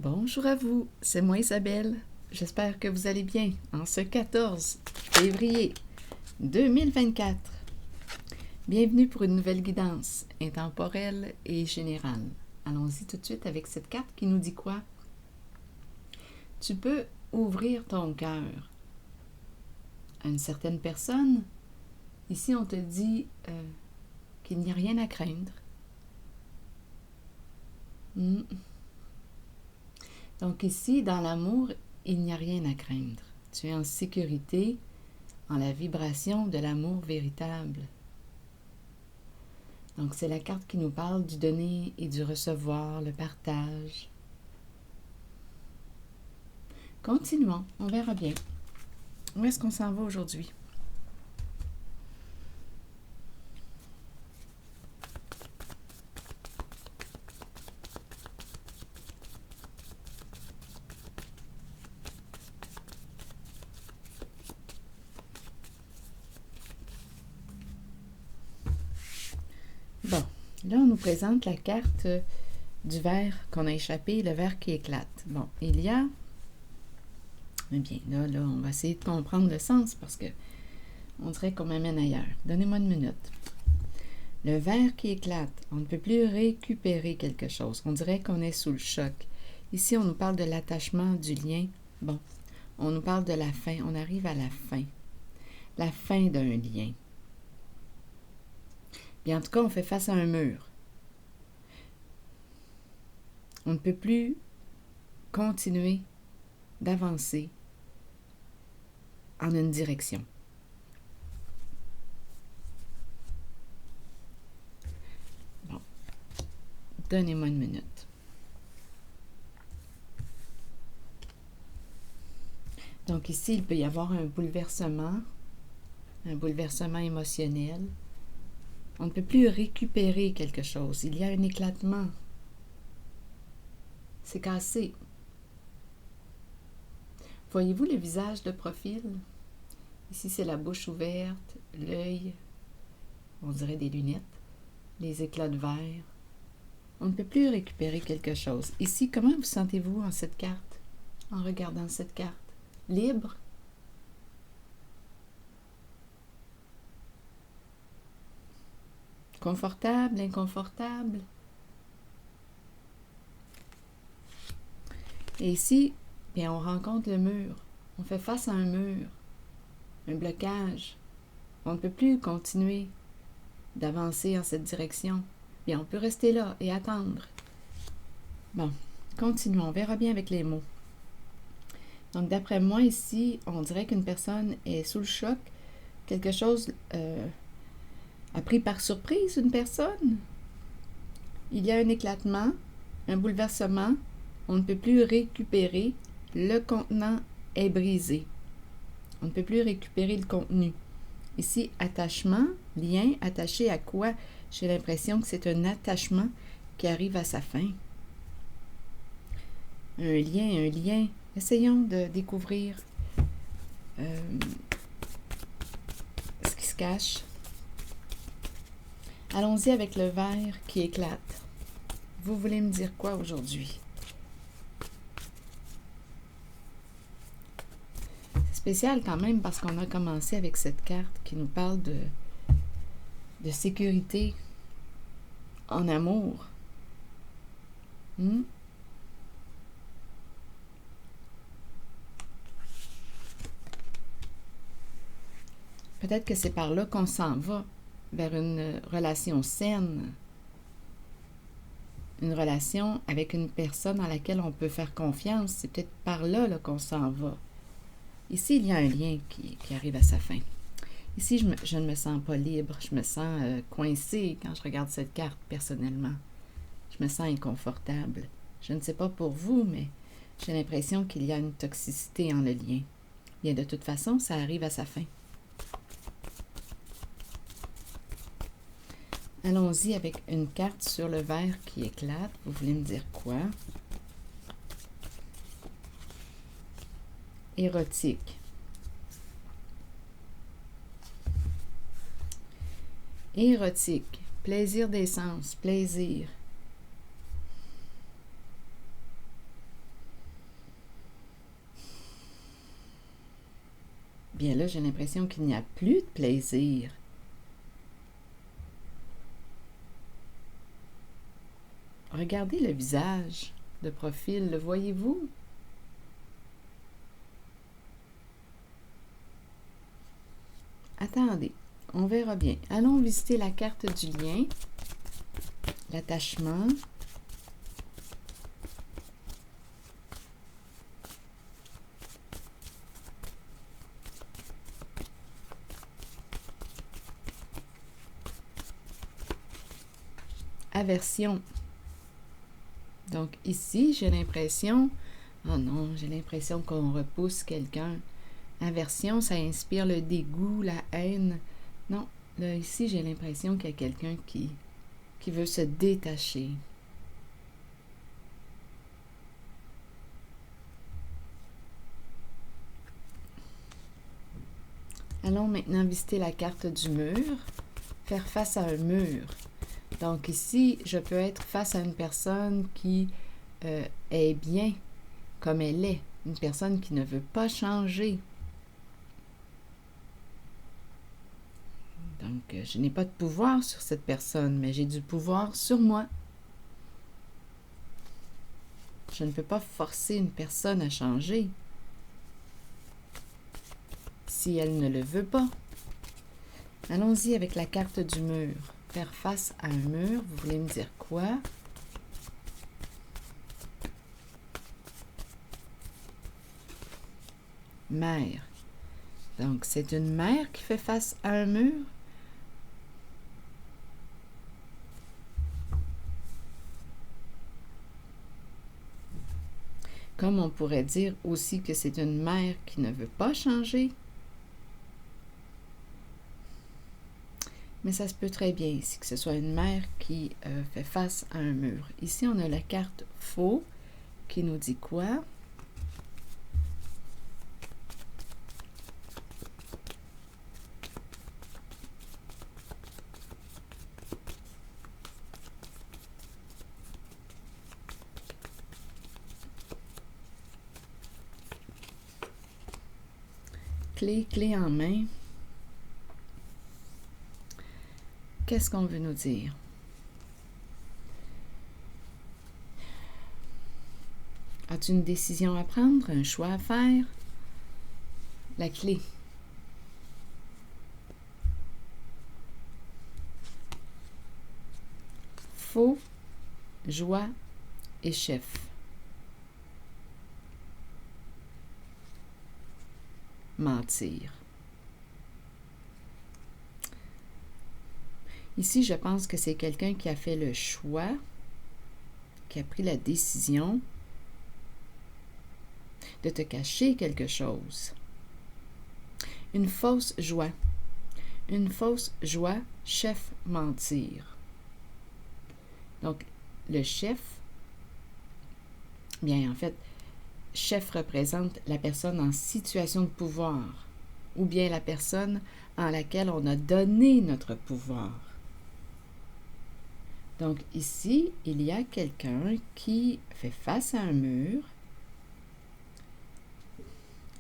Bonjour à vous, c'est moi Isabelle. J'espère que vous allez bien en ce 14 février 2024. Bienvenue pour une nouvelle guidance intemporelle et générale. Allons-y tout de suite avec cette carte qui nous dit quoi? Tu peux ouvrir ton cœur à une certaine personne. Ici, on te dit qu'il n'y a rien à craindre. Donc ici, dans l'amour, il n'y a rien à craindre. Tu es en sécurité, en la vibration de l'amour véritable. Donc c'est la carte qui nous parle du donner et du recevoir, le partage. Continuons, on verra bien. Où est-ce qu'on s'en va aujourd'hui? Bon, là on nous présente la carte du verre qu'on a échappé, le verre qui éclate. Bon, il y a... Eh bien, là, on va essayer de comprendre le sens parce que on dirait qu'on m'amène ailleurs. Donnez-moi une minute. Le verre qui éclate, on ne peut plus récupérer quelque chose. On dirait qu'on est sous le choc. Ici, on nous parle de l'attachement, du lien. Bon, on nous parle de la fin. On arrive à la fin. La fin d'un lien. Bien, en tout cas, on fait face à un mur. On ne peut plus continuer d'avancer en une direction. Bon, donnez-moi une minute. Donc ici, il peut y avoir un bouleversement émotionnel. On ne peut plus récupérer quelque chose. Il y a un éclatement. C'est cassé. Voyez-vous le visage de profil? Ici, c'est la bouche ouverte, l'œil, on dirait des lunettes, les éclats de verre. On ne peut plus récupérer quelque chose. Ici, comment vous sentez-vous en cette carte, en regardant cette carte? Libre? Confortable, inconfortable? Et ici, bien, on rencontre le mur. On fait face à un mur, un blocage. On ne peut plus continuer d'avancer en cette direction. Bien, on peut rester là et attendre. Bon, continuons. On verra bien avec les mots. Donc, d'après moi, ici, on dirait qu'une personne est sous le choc. Quelque chose a pris par surprise une personne. Il y a un éclatement, un bouleversement. On ne peut plus récupérer. Le contenant est brisé. On ne peut plus récupérer le contenu. Ici, attachement, lien, attaché à quoi? J'ai l'impression que c'est un attachement qui arrive à sa fin. Un lien. Essayons de découvrir ce qui se cache. Allons-y avec le verre qui éclate. Vous voulez me dire quoi aujourd'hui? C'est spécial quand même parce qu'on a commencé avec cette carte qui nous parle de sécurité en amour. Peut-être que c'est par là qu'on s'en va, vers une relation saine, une relation avec une personne à laquelle on peut faire confiance. C'est peut-être par là, qu'on s'en va. Ici, il y a un lien qui arrive à sa fin. Ici, je ne me sens pas libre, je me sens coincée quand je regarde cette carte personnellement. Je me sens inconfortable. Je ne sais pas pour vous, mais j'ai l'impression qu'il y a une toxicité en le lien. Bien, de toute façon, ça arrive à sa fin. Allons-y avec une carte sur le verre qui éclate. Vous voulez me dire quoi? Érotique. Érotique. Plaisir des sens. Plaisir. bien là, j'ai l'impression qu'il n'y a plus de plaisir. Regardez le visage de profil, le voyez-vous? Attendez, on verra bien. Allons visiter la carte du lien, l'attachement. Aversion. Donc ici, j'ai l'impression, oh non, j'ai l'impression qu'on repousse quelqu'un. Aversion, ça inspire le dégoût, la haine. Non, là, ici, j'ai l'impression qu'il y a quelqu'un qui veut se détacher. Allons maintenant visiter la carte du mur, faire face à un mur. Donc ici, je peux être face à une personne qui est bien comme elle est, une personne qui ne veut pas changer. Donc, je n'ai pas de pouvoir sur cette personne, mais j'ai du pouvoir sur moi. Je ne peux pas forcer une personne à changer si elle ne le veut pas. Allons-y avec la carte du mur. Faire face à un mur, vous voulez me dire quoi? Mère. Donc, c'est une mère qui fait face à un mur? Comme on pourrait dire aussi que c'est une mère qui ne veut pas changer. Mais ça se peut très bien ici que ce soit une mère qui fait face à un mur. Ici, on a la carte faux qui nous dit quoi? Clé en main. Qu'est-ce qu'on veut nous dire? As-tu une décision à prendre, un choix à faire? La clé. Faux, joie et chef. Mentir. Ici, je pense que c'est quelqu'un qui a fait le choix, qui a pris la décision de te cacher quelque chose. Une fausse joie. Une fausse joie, chef, mentir. Donc, le chef, bien en fait, chef représente la personne en situation de pouvoir ou bien la personne en laquelle on a donné notre pouvoir. Donc ici, il y a quelqu'un qui fait face à un mur,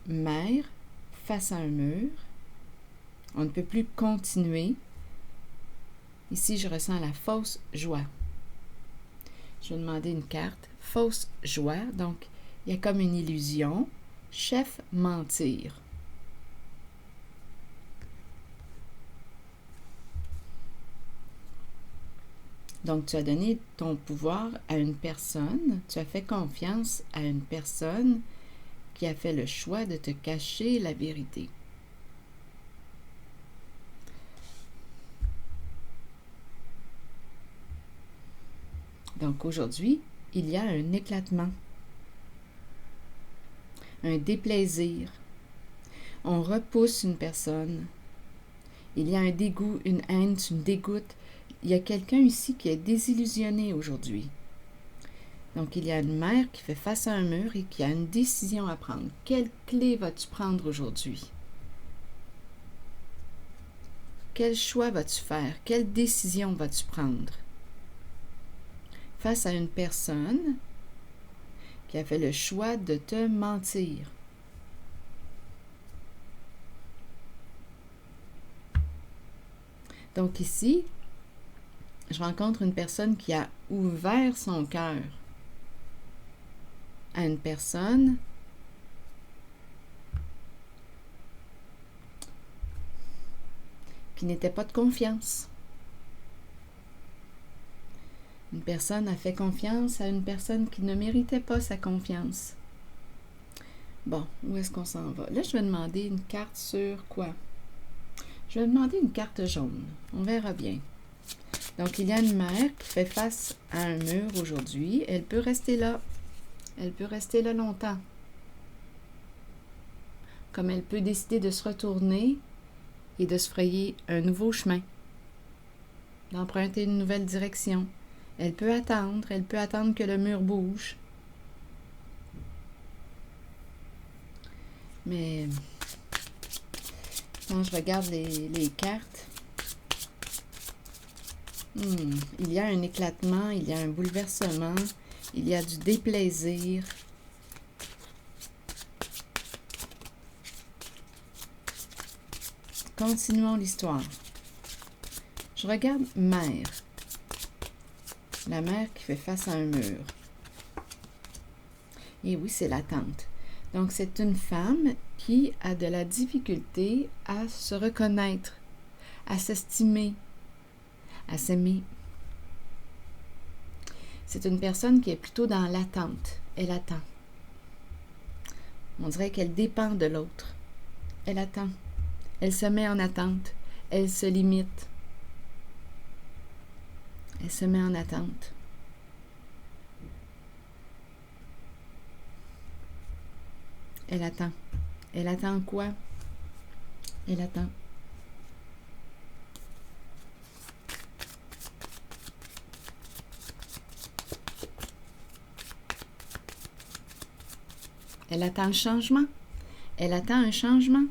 mère face à un mur, on ne peut plus continuer. Ici, je ressens la fausse joie. Je vais demander une carte, fausse joie, donc il y a comme une illusion, chef mentir. Donc, tu as donné ton pouvoir à une personne, tu as fait confiance à une personne qui a fait le choix de te cacher la vérité. Donc, aujourd'hui, il y a un éclatement, un déplaisir. On repousse une personne. Il y a un dégoût, une haine, tu me dégoûtes. Il y a quelqu'un ici qui est désillusionné aujourd'hui. Donc, il y a une mère qui fait face à un mur et qui a une décision à prendre. Quelle clé vas-tu prendre aujourd'hui? Quel choix vas-tu faire? Quelle décision vas-tu prendre? Face à une personne qui a fait le choix de te mentir. Donc ici, je rencontre une personne qui a ouvert son cœur à une personne qui n'était pas de confiance. Une personne a fait confiance à une personne qui ne méritait pas sa confiance. Bon, où est-ce qu'on s'en va? Là, je vais demander une carte sur quoi? Je vais demander une carte jaune. On verra bien. Donc, il y a une mère qui fait face à un mur aujourd'hui. Elle peut rester là. Elle peut rester là longtemps. Comme elle peut décider de se retourner et de se frayer un nouveau chemin, d'emprunter une nouvelle direction. Elle peut attendre que le mur bouge. Mais quand je regarde les cartes, il y a un éclatement, il y a un bouleversement, il y a du déplaisir. Continuons l'histoire. Je regarde mère. La mère qui fait face à un mur. Et oui, c'est l'attente. Donc, c'est une femme qui a de la difficulté à se reconnaître, à s'estimer, à s'aimer. C'est une personne qui est plutôt dans l'attente. Elle attend. On dirait qu'elle dépend de l'autre. Elle attend. Elle se met en attente. Elle se limite. Elle se met en attente. Elle attend. Elle attend quoi? Elle attend. Elle attend le changement. Elle attend un changement.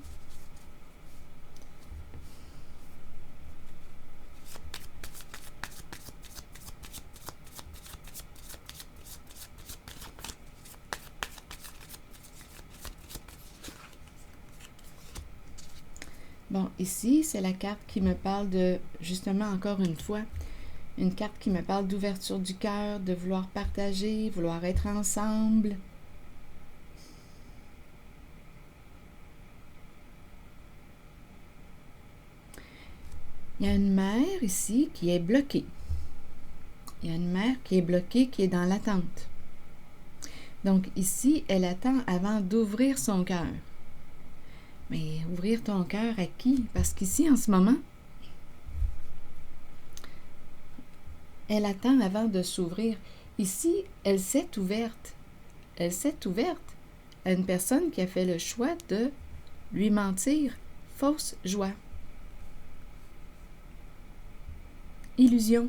Bon, ici, c'est la carte qui me parle de, justement, encore une fois, une carte qui me parle d'ouverture du cœur, de vouloir partager, vouloir être ensemble. Il y a une mère ici qui est bloquée. Il y a une mère qui est bloquée, qui est dans l'attente. Donc ici, elle attend avant d'ouvrir son cœur. Mais ouvrir ton cœur à qui? Parce qu'ici, en ce moment, elle attend avant de s'ouvrir. Ici, elle s'est ouverte. Elle s'est ouverte à une personne qui a fait le choix de lui mentir. Fausse joie. Illusion.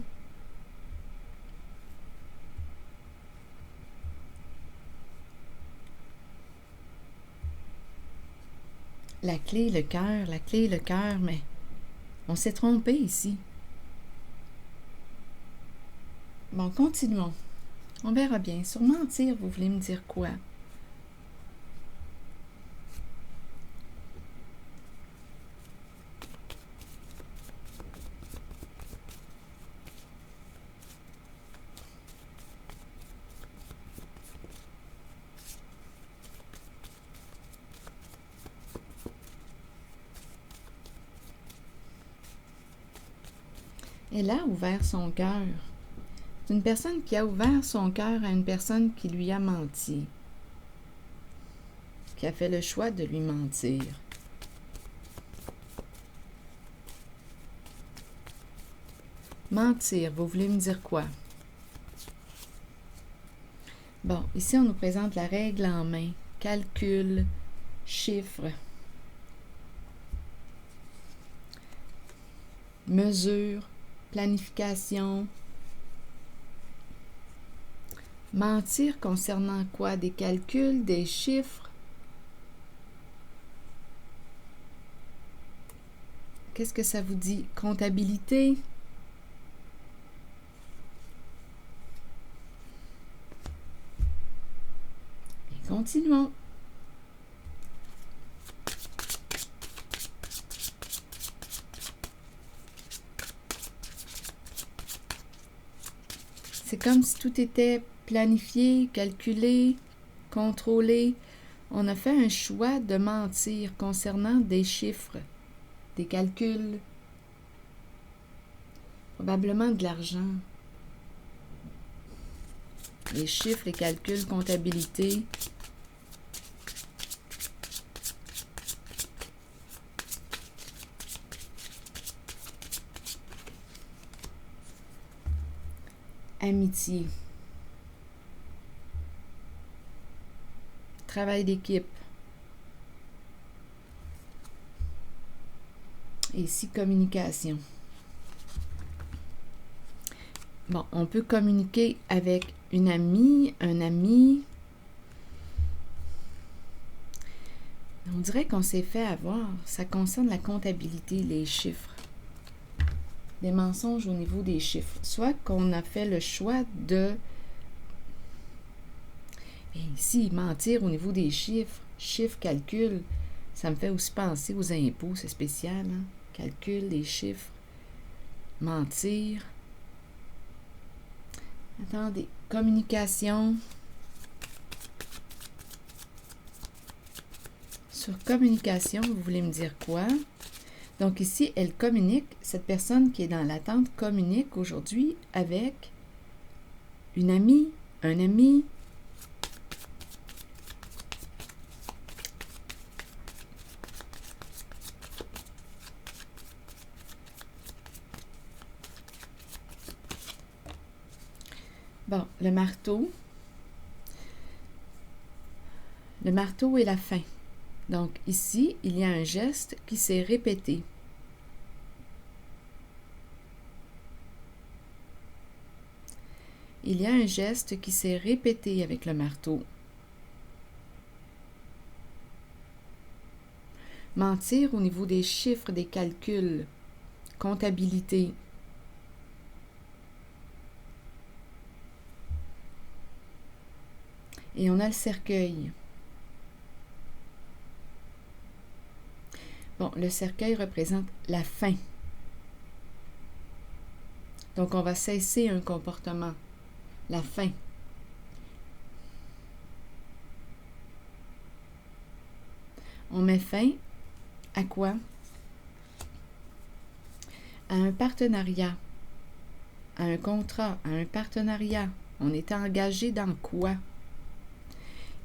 La clé, le cœur, mais on s'est trompé ici. Bon, continuons. On verra bien. Sur mentir, vous voulez me dire quoi? Elle a ouvert son cœur. C'est une personne qui a ouvert son cœur à une personne qui lui a menti, qui a fait le choix de lui mentir. Mentir, vous voulez me dire quoi? Bon, ici on nous présente la règle en main. Calcul, chiffres, mesure, planification. Mentir concernant quoi? Des calculs, des chiffres? Qu'est-ce que ça vous dit? Comptabilité? Et continuons. comme si tout était planifié, calculé, contrôlé. On a fait un choix de mentir concernant des chiffres, des calculs, probablement de l'argent. Les chiffres, les calculs, comptabilité. Amitié. Travail d'équipe. Et ici, communication. Bon, on peut communiquer avec une amie, un ami. On dirait qu'on s'est fait avoir. Ça concerne la comptabilité, les chiffres. Des mensonges au niveau des chiffres. Soit qu'on a fait le choix de... Et ici, mentir au niveau des chiffres. Chiffres, calcul. Ça me fait aussi penser aux impôts, c'est spécial. Hein? Calcul, les chiffres. Mentir. Attendez. Communication. Sur communication, vous voulez me dire quoi? Donc ici, elle communique, cette personne qui est dans l'attente communique aujourd'hui avec une amie, un ami. Bon, le marteau. Le marteau et la fin. Donc ici, il y a un geste qui s'est répété. Il y a un geste qui s'est répété avec le marteau. Mentir au niveau des chiffres, des calculs, comptabilité. Et on a le cercueil. Bon, le cercueil représente la fin. Donc, on va cesser un comportement. La fin. On met fin à quoi? À un partenariat, à un contrat, à un partenariat. On est engagé dans quoi?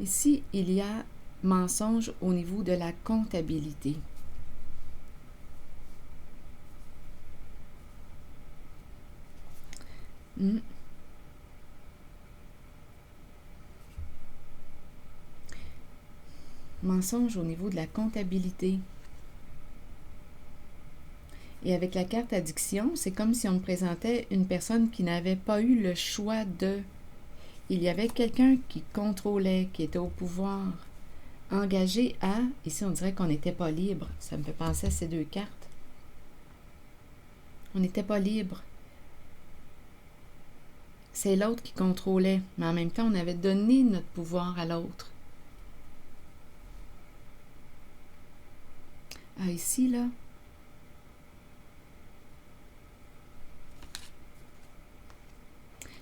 Ici, il y a mensonge au niveau de la comptabilité. Mensonge au niveau de la comptabilité. Et avec la carte addiction, c'est comme si on me présentait une personne qui n'avait pas eu le choix de... Il y avait quelqu'un qui contrôlait, qui était au pouvoir, engagé à... Ici, on dirait qu'on n'était pas libre. Ça me fait penser à ces deux cartes. On n'était pas libre. C'est l'autre qui contrôlait, mais en même temps, on avait donné notre pouvoir à l'autre. Ah, ici, là...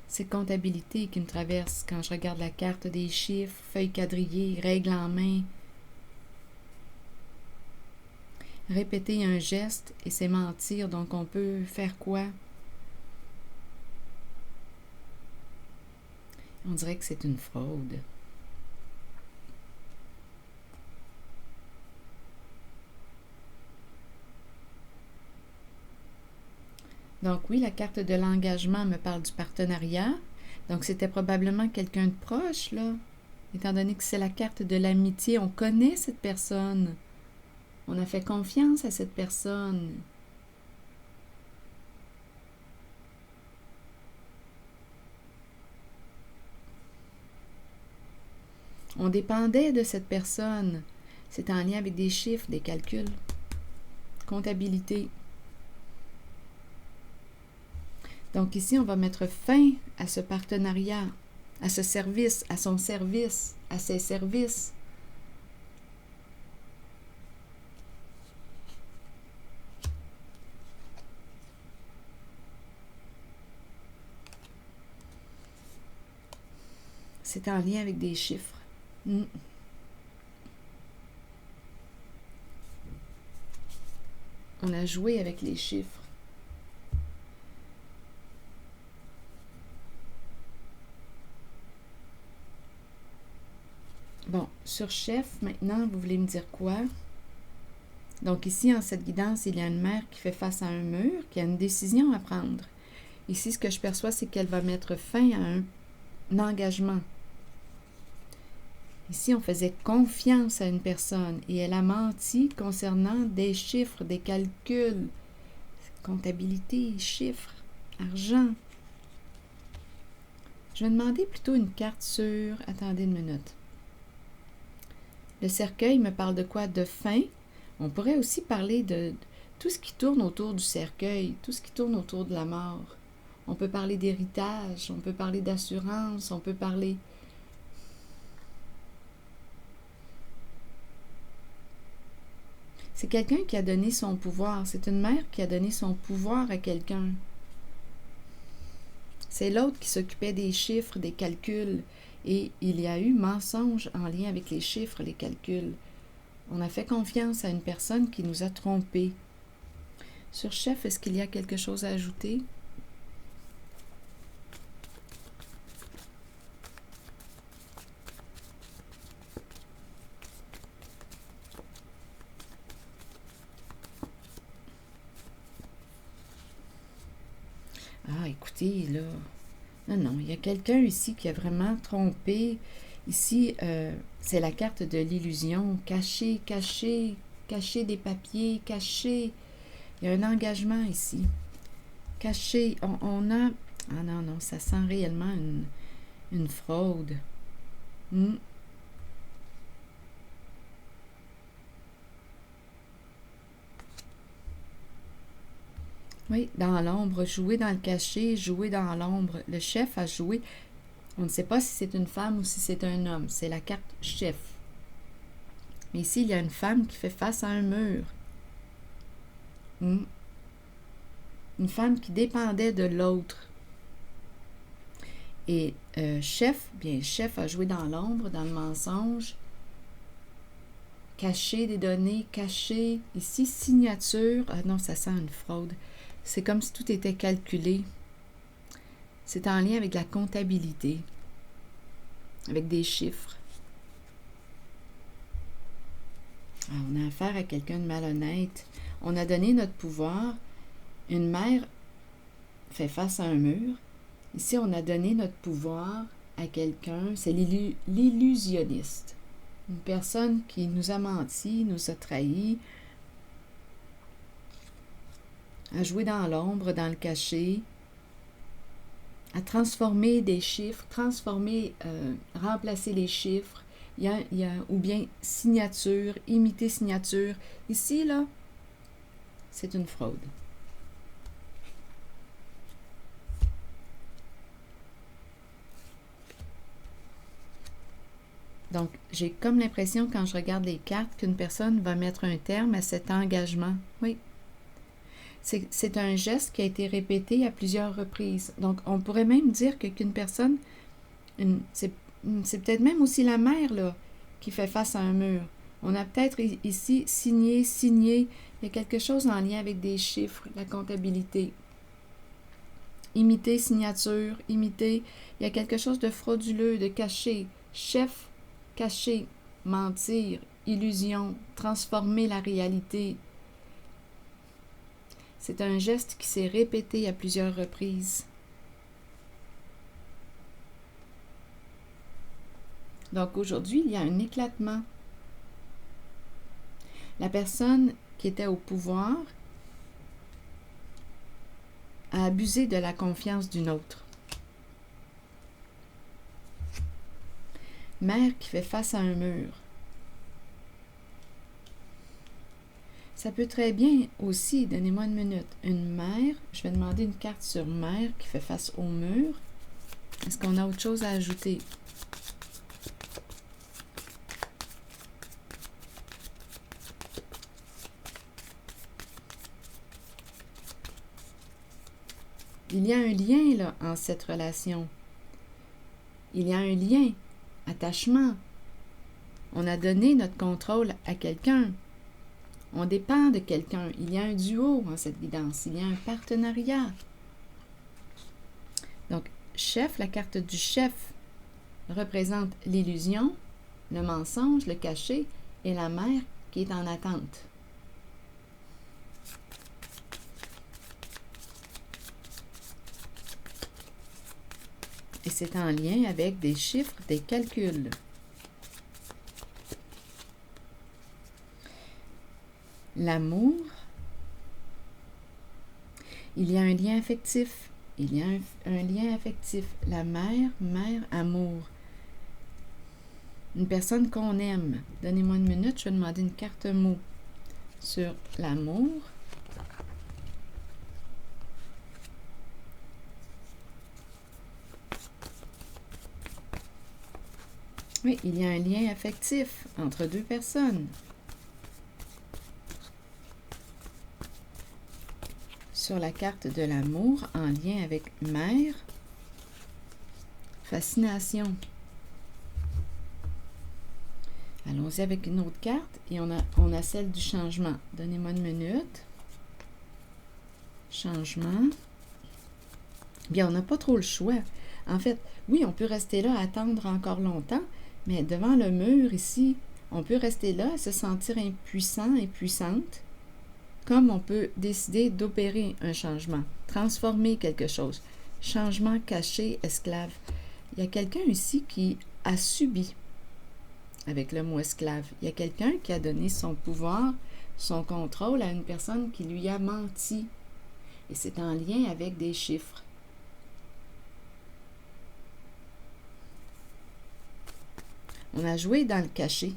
C'est comptabilité qui me traverse quand je regarde la carte des chiffres, feuilles quadrillées, règles en main. Répéter un geste et c'est mentir, donc on peut faire quoi? On dirait que c'est une fraude. Donc oui, la carte de l'engagement me parle du partenariat. Donc c'était probablement quelqu'un de proche, là. Étant donné que c'est la carte de l'amitié, on connaît cette personne. On a fait confiance à cette personne. On dépendait de cette personne. C'est en lien avec des chiffres, des calculs, comptabilité. Donc ici, on va mettre fin à ce partenariat, à ce service, à son service, à ses services. c'est en lien avec des chiffres. On a joué avec les chiffres. Bon, sur chef, maintenant, vous voulez me dire quoi? Donc ici, en cette guidance, il y a une mère qui fait face à un mur, qui a une décision à prendre. Ici, ce que je perçois, c'est qu'elle va mettre fin à un engagement. Ici, on faisait confiance à une personne et elle a menti concernant des chiffres, des calculs, comptabilité, chiffres, argent. Je vais demander plutôt une carte sur... Attendez une minute. Le cercueil me parle de quoi? De fin. On pourrait aussi parler de tout ce qui tourne autour du cercueil, tout ce qui tourne autour de la mort. On peut parler d'héritage, on peut parler d'assurance, on peut parler... C'est quelqu'un qui a donné son pouvoir. C'est une mère qui a donné son pouvoir à quelqu'un. C'est l'autre qui s'occupait des chiffres, des calculs. Et il y a eu mensonge en lien avec les chiffres, les calculs. On a fait confiance à une personne qui nous a trompés. Sur chef, est-ce qu'il y a quelque chose à ajouter? Ah, écoutez, là... Non, il y a quelqu'un ici qui a vraiment trompé. Ici, c'est la carte de l'illusion. Cacher, cacher, cacher des papiers, cacher. Il y a un engagement ici. Cacher. On a... Ah non, ça sent réellement une fraude. Oui, dans l'ombre, jouer dans le cachet, jouer dans l'ombre. Le chef a joué. On ne sait pas si c'est une femme ou si c'est un homme. C'est la carte chef. Mais ici, il y a une femme qui fait face à un mur. Une femme qui dépendait de l'autre. Et chef a joué dans l'ombre, dans le mensonge. Cacher des données, cacher. Ici, signature. Ah non, ça sent une fraude. C'est comme si tout était calculé. C'est en lien avec la comptabilité, avec des chiffres. Alors, on a affaire à quelqu'un de malhonnête. On a donné notre pouvoir. Une mère fait face à un mur. Ici, on a donné notre pouvoir à quelqu'un. C'est l'illusionniste. Une personne qui nous a menti, nous a trahis, à jouer dans l'ombre, dans le cachet, à transformer des chiffres, remplacer les chiffres, ou bien signature, imiter signature. Ici, là, c'est une fraude. Donc, j'ai comme l'impression, quand je regarde les cartes, qu'une personne va mettre un terme à cet engagement. Oui. C'est un geste qui a été répété à plusieurs reprises. Donc, on pourrait même dire qu'une personne, c'est peut-être même aussi la mère là, qui fait face à un mur. On a peut-être ici signé. Il y a quelque chose en lien avec des chiffres, la comptabilité. Imiter signature, imiter. Il y a quelque chose de frauduleux, de caché. Chef, caché, mentir, illusion, transformer la réalité. C'est un geste qui s'est répété à plusieurs reprises. Donc aujourd'hui, il y a un éclatement. La personne qui était au pouvoir a abusé de la confiance d'une autre. Mère qui fait face à un mur. Ça peut très bien aussi, donnez-moi une minute, une mère, je vais demander une carte sur mère qui fait face au mur. Est-ce qu'on a autre chose à ajouter? Il y a un lien là en cette relation. Il y a un lien, attachement. On a donné notre contrôle à quelqu'un. On dépend de quelqu'un. Il y a un duo en cette guidance. Il y a un partenariat. Donc, chef, la carte du chef représente l'illusion, le mensonge, le cachet et la mère qui est en attente. Et c'est en lien avec des chiffres, des calculs. L'amour, il y a un lien affectif. Il y a un lien affectif. La mère, amour. Une personne qu'on aime. Donnez-moi une minute, je vais demander une carte mot sur l'amour. Oui, il y a un lien affectif entre deux personnes. Sur la carte de l'amour, en lien avec mère, fascination. Allons-y avec une autre carte et on a celle du changement. Donnez-moi une minute. Changement. Bien, on n'a pas trop le choix. En fait, oui, on peut rester là à attendre encore longtemps, mais devant le mur ici, on peut rester là, se sentir impuissant, impuissante, comme on peut décider d'opérer un changement, transformer quelque chose. Changement caché, esclave. Il y a quelqu'un ici qui a subi avec le mot esclave. Il y a quelqu'un qui a donné son pouvoir, son contrôle à une personne qui lui a menti. Et c'est en lien avec des chiffres. On a joué dans le cachet.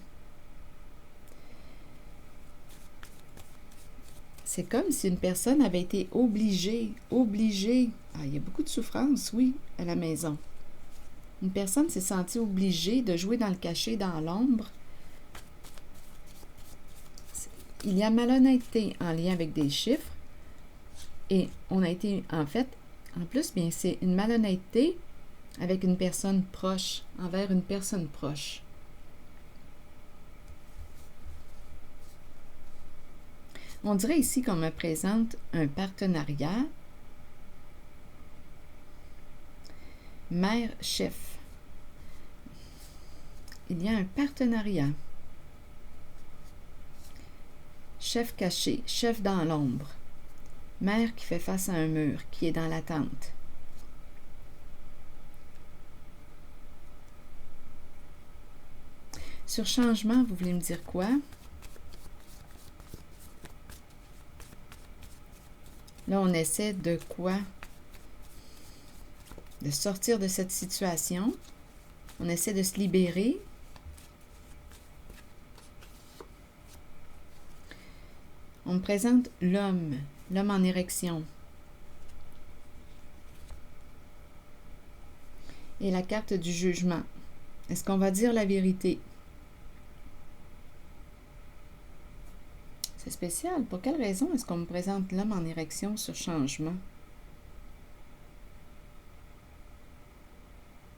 C'est comme si une personne avait été obligée. Ah, il y a beaucoup de souffrance, oui, à la maison. Une personne s'est sentie obligée de jouer dans le cachet, dans l'ombre. Il y a malhonnêteté en lien avec des chiffres. Et on a été, en fait, en plus, bien, c'est une malhonnêteté avec une personne proche, envers une personne proche. On dirait ici qu'on me présente un partenariat. Mère-chef. Il y a un partenariat. Chef caché, chef dans l'ombre. Mère qui fait face à un mur, qui est dans l'attente. Sur changement, vous voulez me dire quoi? Là, on essaie de quoi? De sortir de cette situation. On essaie de se libérer. On me présente l'homme en érection. Et la carte du jugement. Est-ce qu'on va dire la vérité? C'est spécial. Pour quelle raison est-ce qu'on me présente l'homme en érection sur changement?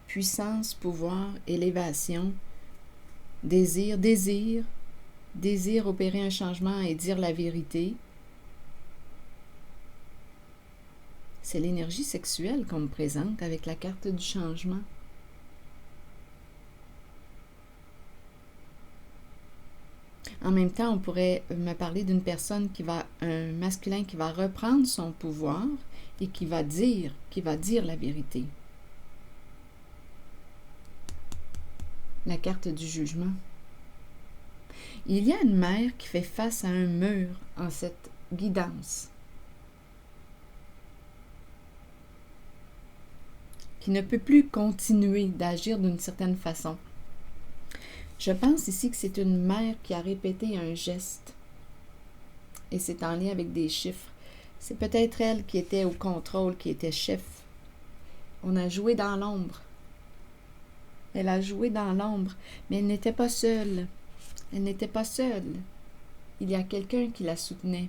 Puissance, pouvoir, élévation, désir opérer un changement et dire la vérité. C'est l'énergie sexuelle qu'on me présente avec la carte du changement. En même temps, on pourrait me parler d'une personne un masculin qui va reprendre son pouvoir et qui va dire la vérité. La carte du jugement. Il y a une mère qui fait face à un mur en cette guidance, qui ne peut plus continuer d'agir d'une certaine façon. Je pense ici que c'est une mère qui a répété un geste et c'est en lien avec des chiffres. C'est peut-être elle qui était au contrôle, qui était chef. On a joué dans l'ombre. Elle a joué dans l'ombre, mais elle n'était pas seule. Elle n'était pas seule. Il y a quelqu'un qui la soutenait.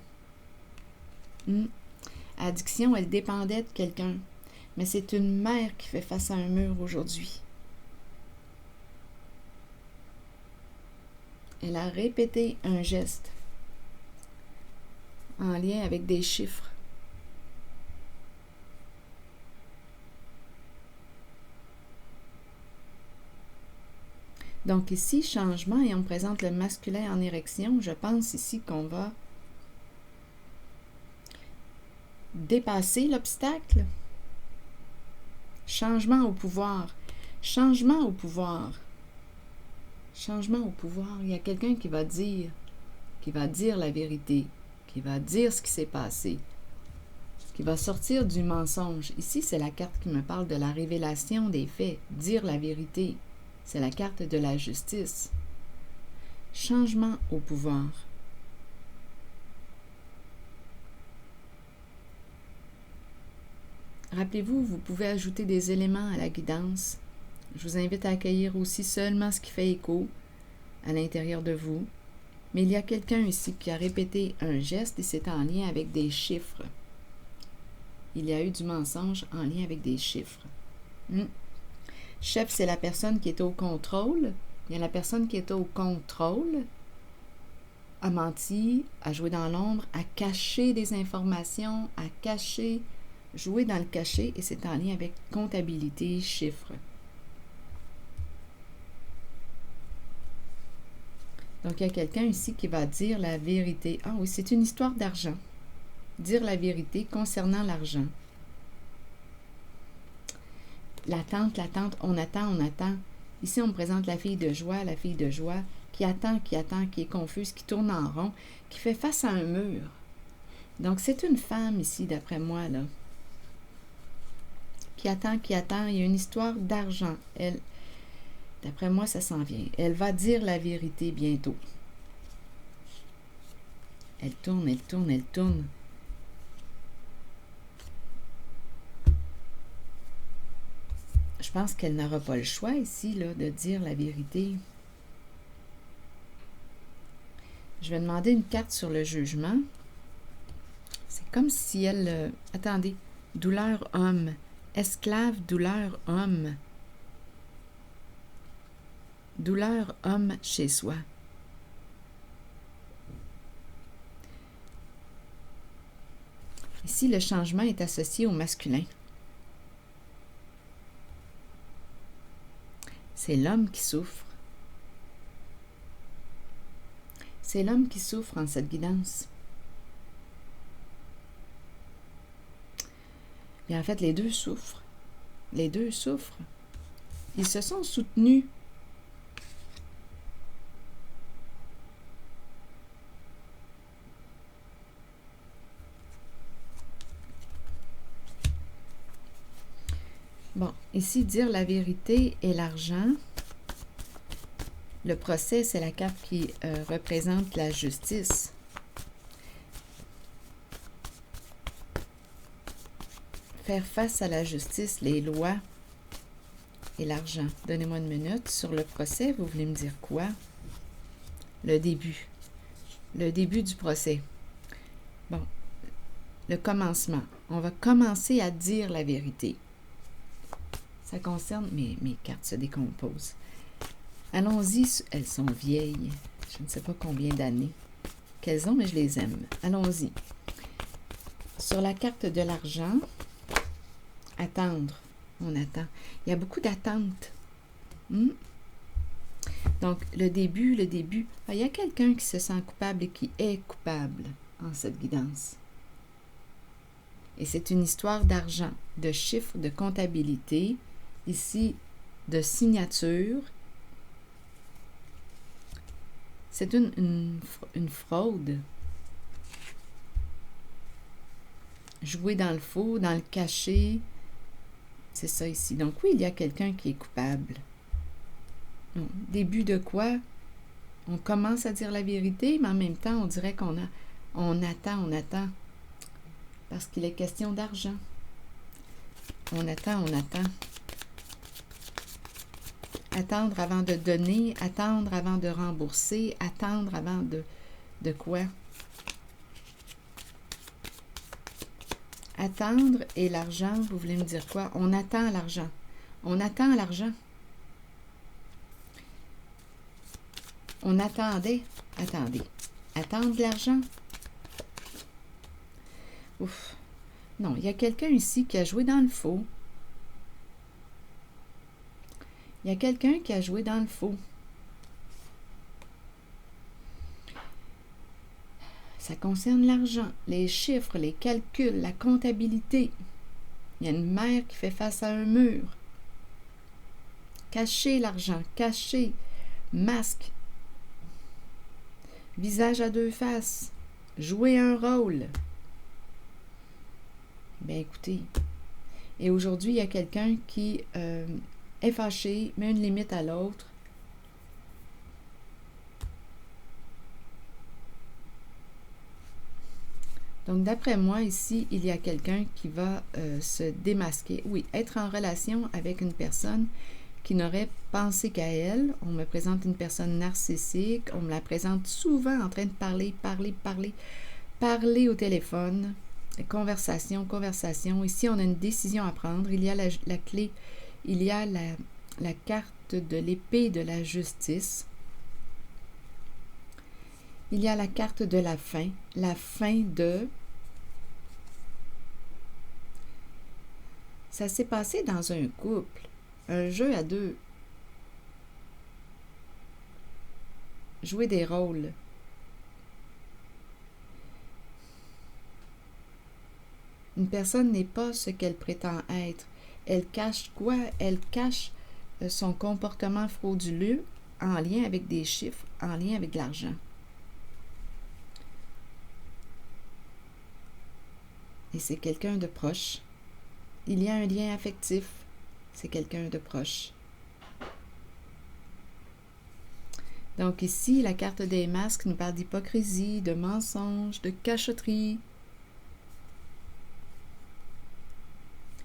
Addiction, elle dépendait de quelqu'un. Mais c'est une mère qui fait face à un mur aujourd'hui. Elle a répété un geste en lien avec des chiffres. Donc ici, changement, et on présente le masculin en érection. Je pense ici qu'on va dépasser l'obstacle. Changement au pouvoir. Changement au pouvoir. Changement au pouvoir. Il y a quelqu'un qui va dire la vérité, qui va dire ce qui s'est passé, qui va sortir du mensonge. Ici, c'est la carte qui me parle de la révélation des faits, dire la vérité. C'est la carte de la justice. Changement au pouvoir. Rappelez-vous, vous pouvez ajouter des éléments à la guidance. Je vous invite à accueillir aussi seulement ce qui fait écho à l'intérieur de vous. Mais il y a quelqu'un ici qui a répété un geste et c'est en lien avec des chiffres. Il y a eu du mensonge en lien avec des chiffres. Chef, c'est la personne qui est au contrôle. Il y a la personne qui est au contrôle, a menti, a joué dans l'ombre, a caché des informations, a caché, joué dans le cachet, et c'est en lien avec comptabilité, chiffres. Donc, il y a quelqu'un ici qui va dire la vérité. Ah oui, c'est une histoire d'argent. Dire la vérité concernant l'argent. L'attente, on attend. Ici, on me présente la fille de joie, qui attend, qui est confuse, qui tourne en rond, qui fait face à un mur. Donc, c'est une femme ici, d'après moi, là. Qui attend. Il y a une histoire d'argent. Elle, d'après moi, ça s'en vient. Elle va dire la vérité bientôt. Elle tourne. Je pense qu'elle n'aura pas le choix ici, là, de dire la vérité. Je vais demander une carte sur le jugement. C'est comme si elle... attendez. Douleur homme. Esclave, douleur homme. Douleur homme chez soi. Ici, le changement est associé au masculin. C'est l'homme qui souffre. C'est l'homme qui souffre en cette guidance. Et en fait, les deux souffrent. Les deux souffrent. Ils se sont soutenus. Bon, ici, dire la vérité et l'argent. Le procès, c'est la carte qui représente la justice. Faire face à la justice, les lois et l'argent. Donnez-moi une minute. Sur le procès, vous voulez me dire quoi? Le début. Le début du procès. Bon, le commencement. On va commencer à dire la vérité. Ça concerne... Mes cartes se décomposent. Allons-y. Elles sont vieilles. Je ne sais pas combien d'années qu'elles ont, mais je les aime. Allons-y. Sur la carte de l'argent, attendre. On attend. Il y a beaucoup d'attentes. Donc, le début. Ah, il y a quelqu'un qui se sent coupable et qui est coupable en cette guidance. Et c'est une histoire d'argent, de chiffres, de comptabilité. Ici, de signature. C'est une fraude. Jouer dans le faux, dans le cachet. C'est ça ici. Donc oui, il y a quelqu'un qui est coupable. Donc, début de quoi? On commence à dire la vérité, mais en même temps, on dirait on attend. Parce qu'il est question d'argent. On attend. Attendre avant de donner, attendre avant de rembourser, attendre avant de quoi? Attendre et l'argent, vous voulez me dire quoi? On attend l'argent. On attend l'argent. On attendait. Attendez. Attendre de l'argent? Ouf. Non, il y a quelqu'un ici qui a joué dans le faux. Il y a quelqu'un qui a joué dans le faux. Ça concerne l'argent, les chiffres, les calculs, la comptabilité. Il y a une mère qui fait face à un mur. Cacher l'argent, cacher, masque, visage à deux faces, jouer un rôle. Bien écoutez, et aujourd'hui, il y a quelqu'un qui est fâché, met une limite à l'autre. Donc, d'après moi, ici, il y a quelqu'un qui va se démasquer. Oui, être en relation avec une personne qui n'aurait pensé qu'à elle. On me présente une personne narcissique. On me la présente souvent en train de parler au téléphone. Conversation. Ici, on a une décision à prendre. Il y a la clé, il y a la carte de l'épée de la justice. Il y a la carte de la fin de... Ça s'est passé dans un couple, un jeu à deux. Jouer des rôles. Une personne n'est pas ce qu'elle prétend être. Elle cache quoi? Elle cache son comportement frauduleux en lien avec des chiffres, en lien avec l'argent. Et c'est quelqu'un de proche. Il y a un lien affectif. C'est quelqu'un de proche. Donc ici, la carte des masques nous parle d'hypocrisie, de mensonge, de cachotterie.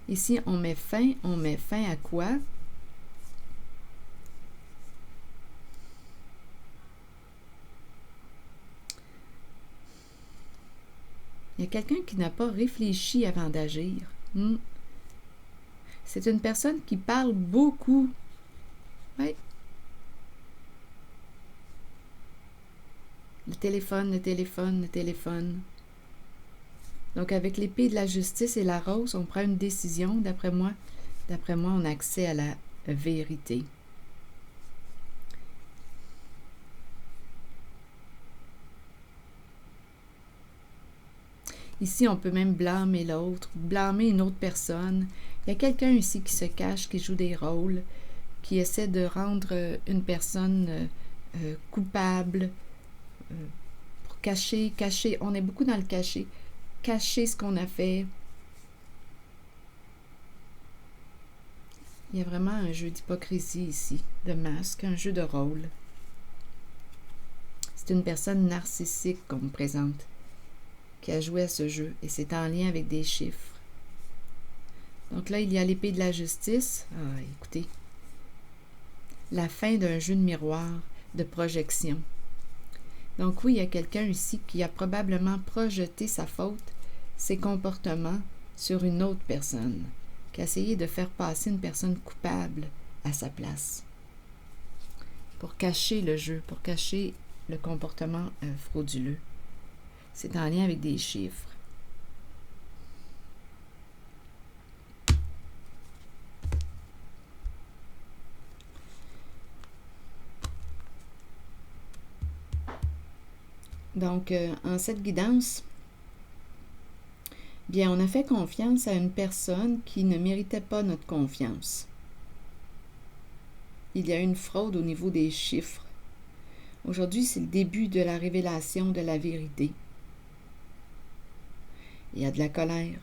Ici, on met fin à quoi? Il y a quelqu'un qui n'a pas réfléchi avant d'agir. C'est une personne qui parle beaucoup. Oui. Le téléphone. Donc, avec l'épée de la justice et la rose, on prend une décision. D'après moi, on a accès à la vérité. Ici, on peut même blâmer l'autre, blâmer une autre personne. Il y a quelqu'un ici qui se cache, qui joue des rôles, qui essaie de rendre une personne coupable, pour cacher. On est beaucoup dans le cacher. Cacher ce qu'on a fait. Il y a vraiment un jeu d'hypocrisie ici, de masque, un jeu de rôle. C'est une personne narcissique qu'on me présente, qui a joué à ce jeu, et c'est en lien avec des chiffres. Donc là, il y a l'épée de la justice. Ah, écoutez. La fin d'un jeu de miroir, de projection. Donc oui, il y a quelqu'un ici qui a probablement projeté sa faute, ses comportements, sur une autre personne, qui a essayé de faire passer une personne coupable à sa place, pour cacher le jeu, pour cacher le comportement frauduleux. C'est en lien avec des chiffres. Donc, en cette guidance, bien, on a fait confiance à une personne qui ne méritait pas notre confiance. Il y a une fraude au niveau des chiffres. Aujourd'hui, c'est le début de la révélation de la vérité. Il y a de la colère.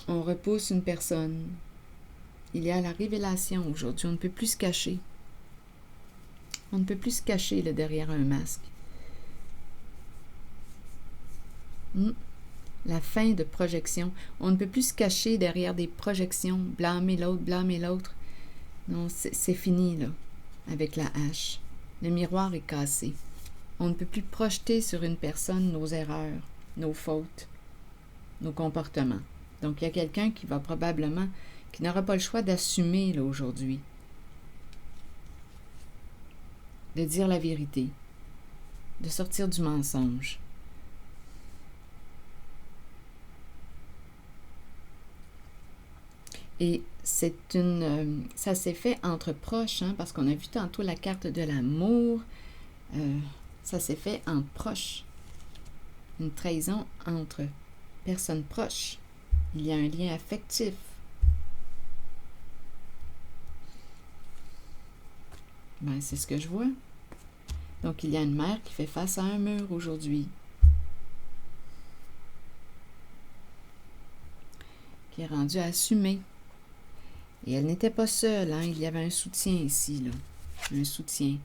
On repousse une personne. Il y a la révélation aujourd'hui. On ne peut plus se cacher. On ne peut plus se cacher là, derrière un masque. La fin de projection. On ne peut plus se cacher derrière des projections, blâmer l'autre. Non, c'est fini, là, avec la hache. Le miroir est cassé. On ne peut plus projeter sur une personne nos erreurs, nos fautes, nos comportements. Donc, il y a quelqu'un qui va probablement, qui n'aura pas le choix d'assumer, là, aujourd'hui. de dire la vérité, de sortir du mensonge. Et ça s'est fait entre proches, hein, parce qu'on a vu tantôt la carte de l'amour. Ça s'est fait entre proches. Une trahison entre personnes proches. Il y a un lien affectif. Ben, c'est ce que je vois. Donc, il y a une mère qui fait face à un mur aujourd'hui. Qui est rendue assumée. Et elle n'était pas seule, hein? Il y avait un soutien ici, là. Un soutien.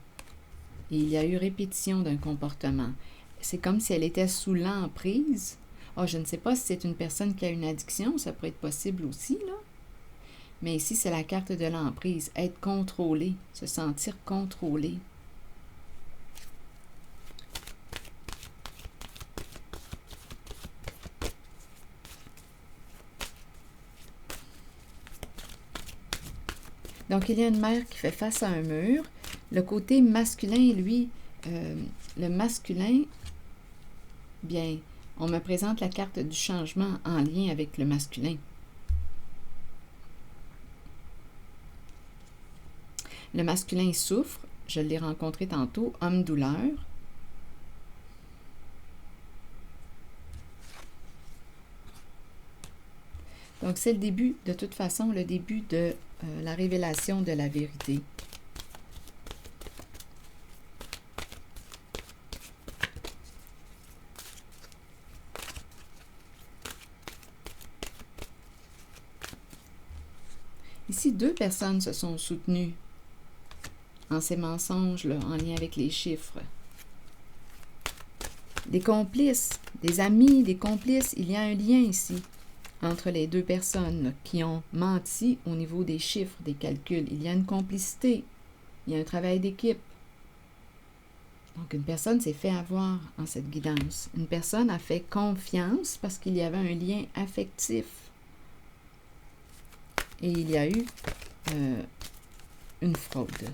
Et il y a eu répétition d'un comportement. C'est comme si elle était sous l'emprise. Ah, je ne sais pas si c'est une personne qui a une addiction, ça pourrait être possible aussi, là. Mais ici, c'est la carte de l'emprise. Être contrôlé, se sentir contrôlé. Donc, il y a une mère qui fait face à un mur. Le côté masculin, lui, le masculin, bien, on me présente la carte du changement en lien avec le masculin. Le masculin souffre, je l'ai rencontré tantôt, homme douleur. Donc, c'est le début, de toute façon, le début de la révélation de la vérité. Ici, 2 personnes se sont soutenues en ces mensonges-là, en lien avec les chiffres. Des complices, des amis, des complices, il y a un lien ici entre les 2 personnes qui ont menti au niveau des chiffres, des calculs. Il y a une complicité, il y a un travail d'équipe. Donc, une personne s'est fait avoir en cette guidance. Une personne a fait confiance parce qu'il y avait un lien affectif. Et il y a eu une fraude.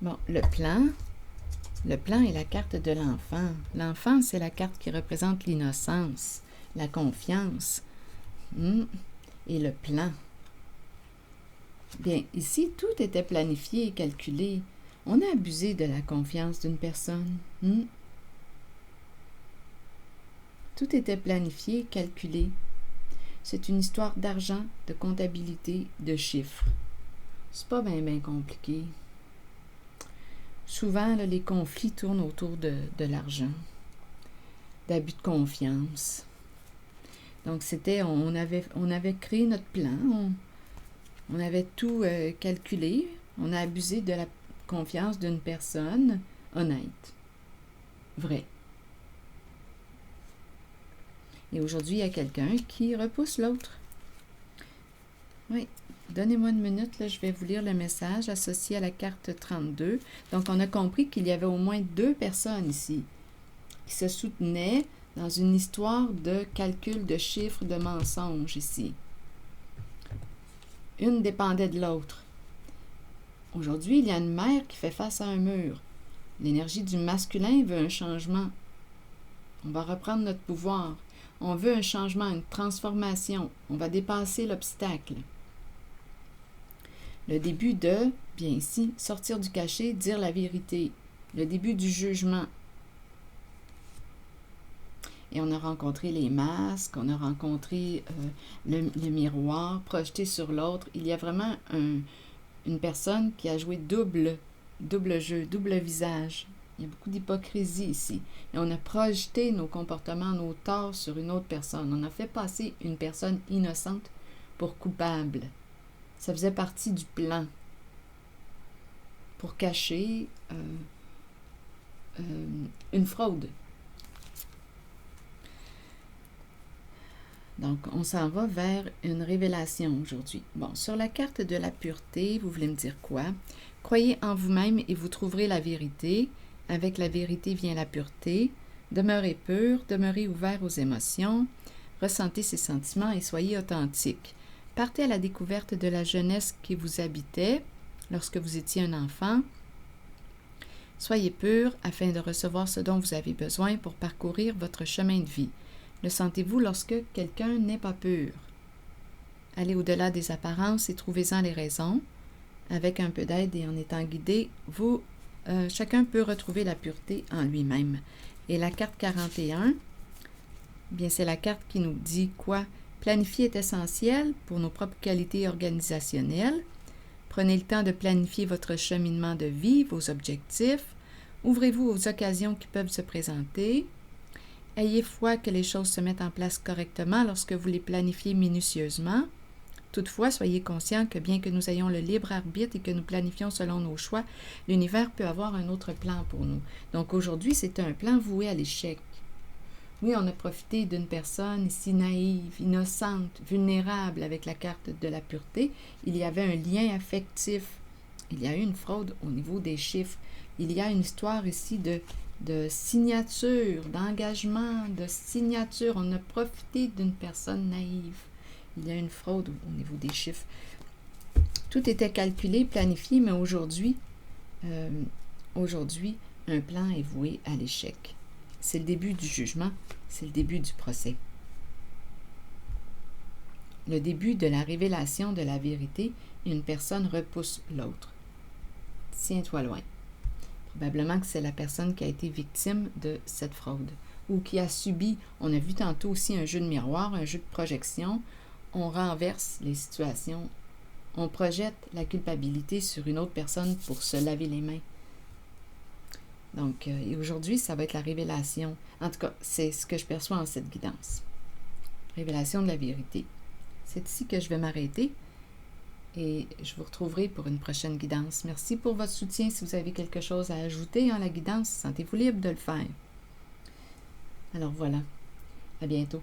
Bon, le plan est la carte de l'enfant. L'enfant, c'est la carte qui représente l'innocence, la confiance. Et le plan. Bien, ici, tout était planifié et calculé. On a abusé de la confiance d'une personne. Tout était planifié, calculé. C'est une histoire d'argent, de comptabilité, de chiffres. C'est pas bien compliqué. Souvent, là, les conflits tournent autour de l'argent, d'abus de confiance. Donc, on avait créé notre plan, on avait tout calculé, on a abusé de la confiance d'une personne honnête, vraie. Et aujourd'hui, il y a quelqu'un qui repousse l'autre. Oui, donnez-moi une minute, là, je vais vous lire le message associé à la carte 32. Donc, on a compris qu'il y avait au moins 2 personnes ici qui se soutenaient dans une histoire de calcul de chiffres, de mensonges ici. Une dépendait de l'autre. Aujourd'hui, il y a une mère qui fait face à un mur. L'énergie du masculin veut un changement. On va reprendre notre pouvoir. On veut un changement, une transformation. On va dépasser l'obstacle. Le début de, bien ici, sortir du cachet, dire la vérité. Le début du jugement. Et on a rencontré les masques, on a rencontré le miroir projeté sur l'autre. Il y a vraiment une personne qui a joué double jeu, double visage. Il y a beaucoup d'hypocrisie ici. Et on a projeté nos comportements, nos torts sur une autre personne. On a fait passer une personne innocente pour coupable. Ça faisait partie du plan pour cacher une fraude. Donc, on s'en va vers une révélation aujourd'hui. Bon, sur la carte de la pureté, vous voulez me dire quoi? Croyez en vous-même et vous trouverez la vérité. Avec la vérité vient la pureté. Demeurez pur, demeurez ouvert aux émotions. Ressentez ces sentiments et soyez authentique. partez à la découverte de la jeunesse qui vous habitait lorsque vous étiez un enfant. Soyez pur afin de recevoir ce dont vous avez besoin pour parcourir votre chemin de vie. Le sentez-vous lorsque quelqu'un n'est pas pur? Allez au-delà des apparences et trouvez-en les raisons. Avec un peu d'aide et en étant guidé, chacun peut retrouver la pureté en lui-même. Et la carte 41, bien c'est la carte qui nous dit quoi? Planifier est essentiel pour nos propres qualités organisationnelles. Prenez le temps de planifier votre cheminement de vie, vos objectifs. Ouvrez-vous aux occasions qui peuvent se présenter. Ayez foi que les choses se mettent en place correctement lorsque vous les planifiez minutieusement. Toutefois, soyez conscients que bien que nous ayons le libre arbitre et que nous planifions selon nos choix, l'univers peut avoir un autre plan pour nous. Donc aujourd'hui, c'est un plan voué à l'échec. Oui, on a profité d'une personne ici naïve, innocente, vulnérable avec la carte de la pureté. Il y avait un lien affectif. Il y a eu une fraude au niveau des chiffres. Il y a une histoire ici de signature, d'engagement, de signature. On a profité d'une personne naïve. Il y a une fraude au niveau des chiffres. Tout était calculé, planifié, mais aujourd'hui, un plan est voué à l'échec. C'est le début du jugement, c'est le début du procès. Le début de la révélation de la vérité, une personne repousse l'autre. Tiens-toi loin. Probablement que c'est la personne qui a été victime de cette fraude ou qui a subi, on a vu tantôt aussi un jeu de miroir, un jeu de projection. On renverse les situations, on projette la culpabilité sur une autre personne pour se laver les mains. Donc, et aujourd'hui, ça va être la révélation. En tout cas, c'est ce que je perçois en cette guidance. Révélation de la vérité. C'est ici que je vais m'arrêter et je vous retrouverai pour une prochaine guidance. Merci pour votre soutien. Si vous avez quelque chose à ajouter en la guidance, sentez-vous libre de le faire. Alors voilà, à bientôt.